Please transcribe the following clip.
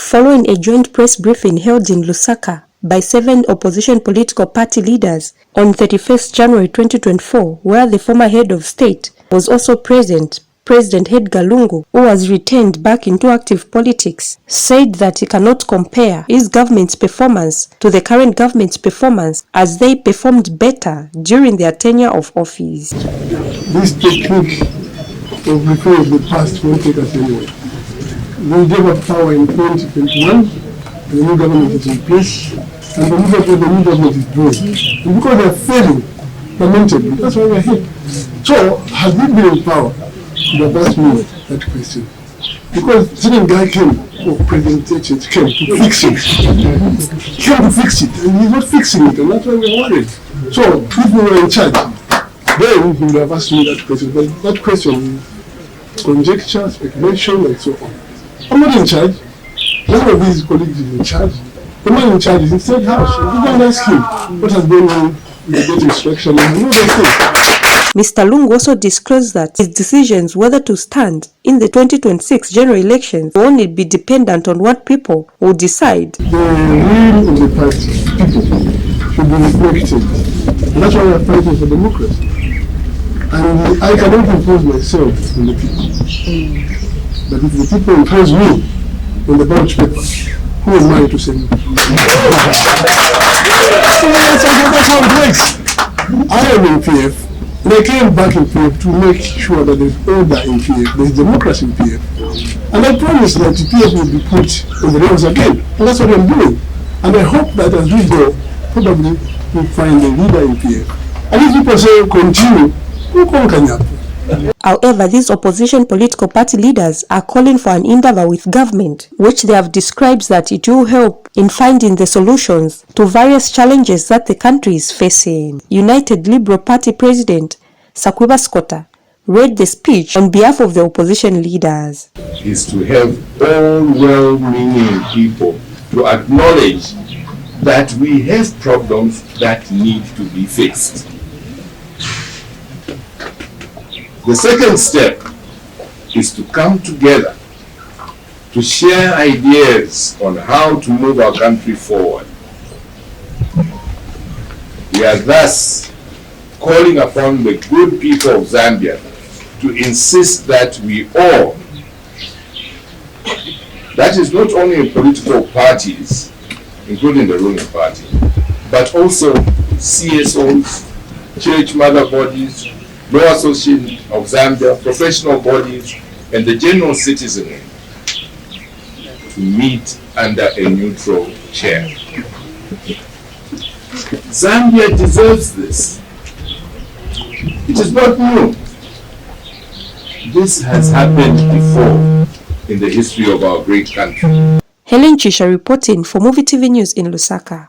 following a joint press briefing held in Lusaka by 7 opposition political party leaders on 31st January 2024, where the former head of state was also present. President Edgar Lungu, who was retained back into active politics, said that he cannot compare his government's performance to the current government's performance, as they performed better during their tenure of office. This technique of referring to the past won't take us anywhere. We gave up power in 2021, the new government is in place, and the new government is growing. And because they are failing fundamentally, that's why we are here. So, has he been in power? You have asked me that question. Because the second guy came, President Hichilema came to fix it. He came to fix it, and he's not fixing it, and that's why we're worried. So, if we were in charge, then he would have asked me that question. But that question is conjecture, speculation, and so on. I'm not in charge. None of his colleagues is in charge. The man in charge is in State House. You can ask him what has been on with the instruction and all those things. Mr. Lungu also disclosed that his decisions whether to stand in the 2026 general elections will only be dependent on what people will decide. The will of the party, people, should be reflected. And that's why we are fighting for democracy. And I cannot impose myself on the people. But if the people impose me on the ballot paper, who am I to say no? That's how it works. I am in PF. And I came back in PF to make sure that there's order in PF, there's democracy in PF. And I promise that the PF will be put on the rails again. And that's what I'm doing. And I hope that as we go, probably we'll find a leader in PF. And if people say continue, we'll conquer. However, these opposition political party leaders are calling for an endeavor with government, which they have described that it will help in finding the solutions to various challenges that the country is facing. United Liberal Party President Sakweba Scotta read the speech on behalf of the opposition leaders. Is to have all well-meaning people to acknowledge that we have problems that need to be fixed. The second step is to come together to share ideas on how to move our country forward. We are thus calling upon the good people of Zambia to insist that we all, that is not only in political parties, including the ruling party, but also CSOs, church mother bodies, Law Association of Zambia, professional bodies, and the general citizenry to meet under a neutral chair. Zambia deserves this. It is not new. This has happened before in the history of our great country. Helen Chisha reporting for Movie TV News in Lusaka.